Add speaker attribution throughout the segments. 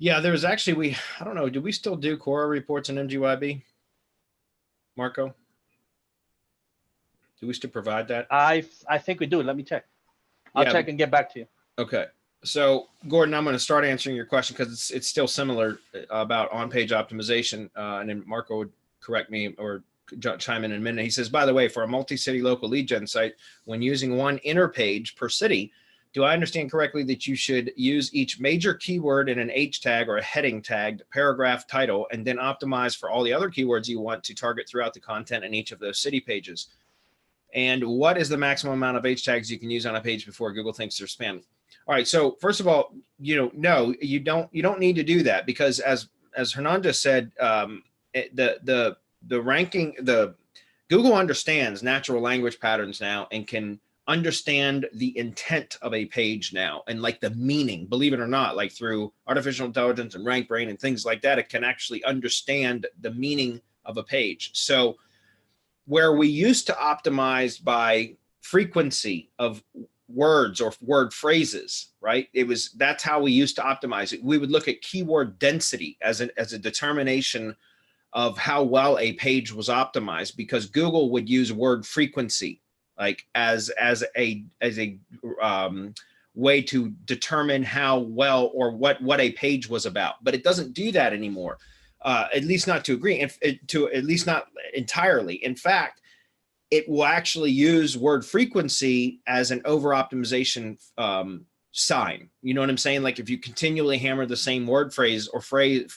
Speaker 1: Yeah, there was actually, I don't know, do we still do Quora reports in MGYB, Marco? Do we still provide that?
Speaker 2: I think we do. Let me check. I'll
Speaker 1: Yeah.
Speaker 2: check and get back to you.
Speaker 1: Okay. So Gordon, I'm going to start answering your question because it's still similar about on-page optimization, and then Marco would correct me or chime in a minute. He says, by the way, for a multi-city local lead gen site, when using one inner page per city, do I understand correctly that you should use each major keyword in an H tag or a heading tagged paragraph title, and then optimize for all the other keywords you want to target throughout the content in each of those city pages? And what is the maximum amount of H tags you can use on a page before Google thinks they're spam? All right. So first of all, no, you don't need to do that, because as Hernan just said, the ranking, the Google understands natural language patterns now and can understand the intent of a page now, and like the meaning, believe it or not, like through artificial intelligence and RankBrain and things like that, it can actually understand the meaning of a page. So where we used to optimize by frequency of words or word phrases, right? That's how we used to optimize it. We would look at keyword density as a determination of how well a page was optimized, because Google would use word frequency like as a way to determine how well or what a page was about. But it doesn't do that anymore, at least not to agree, at least not entirely. In fact, it will actually use word frequency as an over optimization sign. You know what I'm saying? Like if you continually hammer the same word phrase or phrase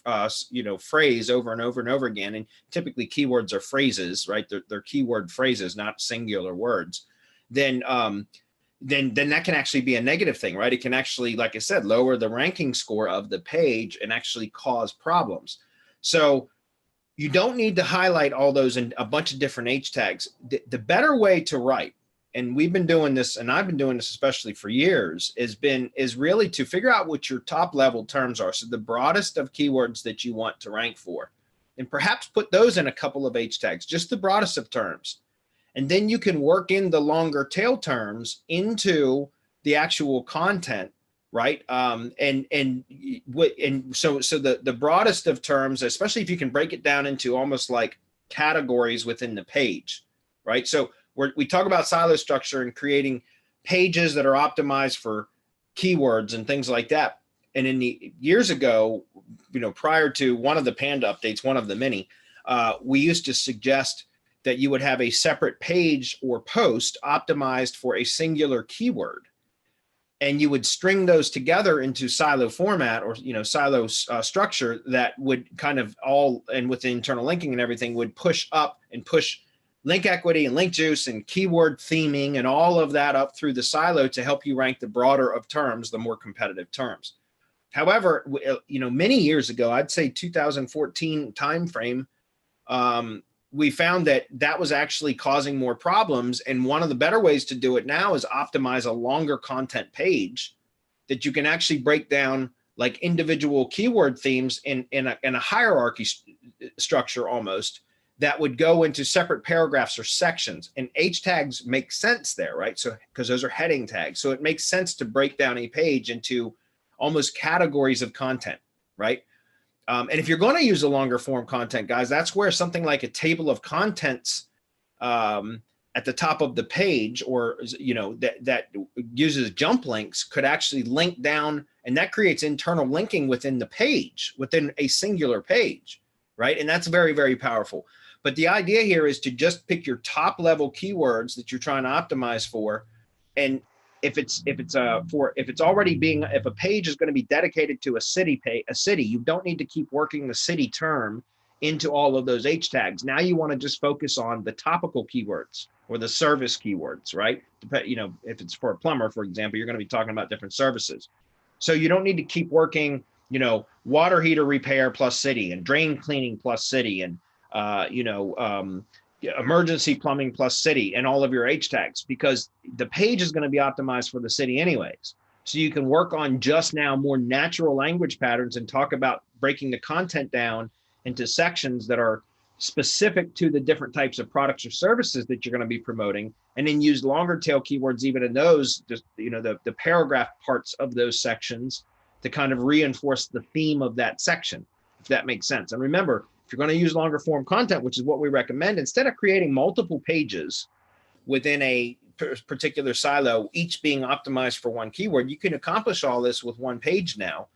Speaker 1: over and over and over again, and typically keywords are phrases, right? They're keyword phrases, not singular words. Then that can actually be a negative thing, right? It can actually, like I said, lower the ranking score of the page and actually cause problems. So you don't need to highlight all those in a bunch of different H tags. The better way to write, and we've been doing this, and I've been doing this especially for years, is really to figure out what your top level terms are. So the broadest of keywords that you want to rank for, and perhaps put those in a couple of H tags, just the broadest of terms. And then you can work in the longer tail terms into the actual content, right? So the broadest of terms, especially if you can break it down into almost like categories within the page, right? So we talk about silo structure and creating pages that are optimized for keywords and things like that. And in the years ago, prior to one of the Panda updates, one of the many, we used to suggest that you would have a separate page or post optimized for a singular keyword. And you would string those together into silo format or silo structure that would kind of all, and with the internal linking and everything, would push up and push link equity and link juice and keyword theming and all of that up through the silo to help you rank the broader of terms, the more competitive terms. However, many years ago, I'd say 2014 timeframe, we found that was actually causing more problems. And one of the better ways to do it now is optimize a longer content page that you can actually break down like individual keyword themes in a hierarchy structure almost, that would go into separate paragraphs or sections. And H tags make sense there, right? So because those are heading tags. So it makes sense to break down a page into almost categories of content, right? And if you're going to use a longer form content, guys, that's where something like a table of contents at the top of the page, or that uses jump links, could actually link down, and that creates internal linking within the page, within a singular page, right? And that's very, very powerful. But the idea here is to just pick your top level keywords that you're trying to optimize for, and if a page is going to be dedicated to a city, you don't need to keep working the city term into all of those H tags. Now you want to just focus on the topical keywords or the service keywords, right? If it's for a plumber, for example, you're going to be talking about different services. So you don't need to keep working, water heater repair plus city, and drain cleaning plus city, and emergency plumbing plus city, and all of your H tags, because the page is going to be optimized for the city anyways. So you can work on just now more natural language patterns and talk about breaking the content down into sections that are specific to the different types of products or services that you're going to be promoting, and then use longer tail keywords even in those, just the paragraph parts of those sections to kind of reinforce the theme of that section, if that makes sense. And remember, if you're going to use longer form content, which is what we recommend, instead of creating multiple pages within a particular silo, each being optimized for one keyword, you can accomplish all this with one page now.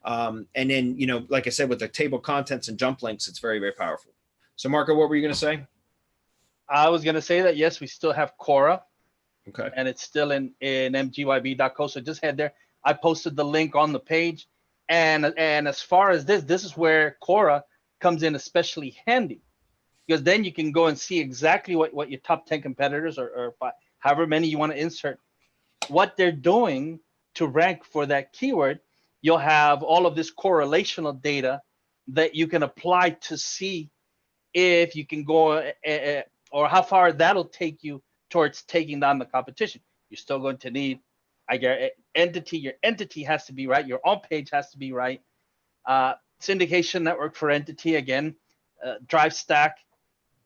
Speaker 1: And then, you know, like I said, with the table contents and jump links, it's very, very powerful. So Marco, what were you going to say?
Speaker 2: I was going to say that, yes, we still have Quora,
Speaker 1: Okay.
Speaker 2: and it's still in mgyb.co. So just head there. I posted the link on the page. And as far as this is where Quora comes in especially handy, because then you can go and see exactly what your top 10 competitors or however many you want to insert, what they're doing to rank for that keyword. You'll have all of this correlational data that you can apply to see if you can go or how far that'll take you towards taking down the competition. You're still going to need, I guess, your entity has to be right. Your on page has to be right. Syndication network for entity, again, Drive Stack,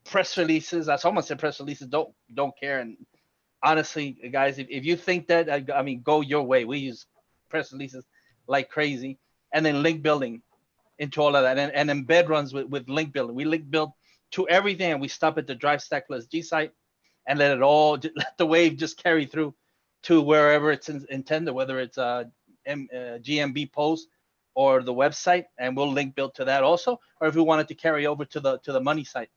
Speaker 2: press releases. That's almost said press releases. Don't care. And honestly, guys, if you think that, I mean, go your way. We use press releases like crazy, and then link building into all of that, and embed runs with link building. We link build to everything, and we stop at the Drive Stack plus G site and let the wave just carry through to wherever it's intended, whether it's a GMB post or the website, and we'll link build to that also. Or if we wanted to carry over to the money site,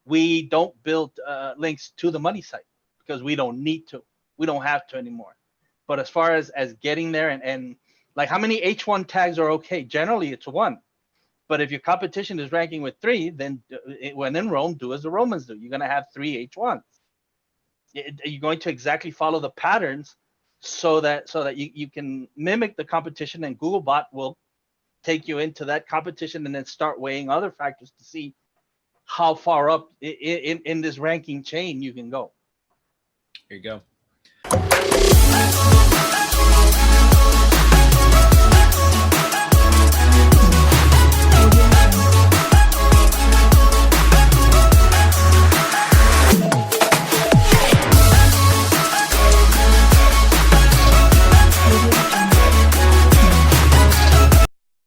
Speaker 2: we don't build links to the money site because we don't need to. We don't have to anymore. But as far as getting there and like how many H1 tags are okay? Generally, it's 1. But if your competition is ranking with 3, then when in Rome, do as the Romans do. You're going to have 3 H1s. You're going to exactly follow the patterns so that you can mimic the competition, and Googlebot will take you into that competition and then start weighing other factors to see how far up in this ranking chain you can go.
Speaker 1: Here you go.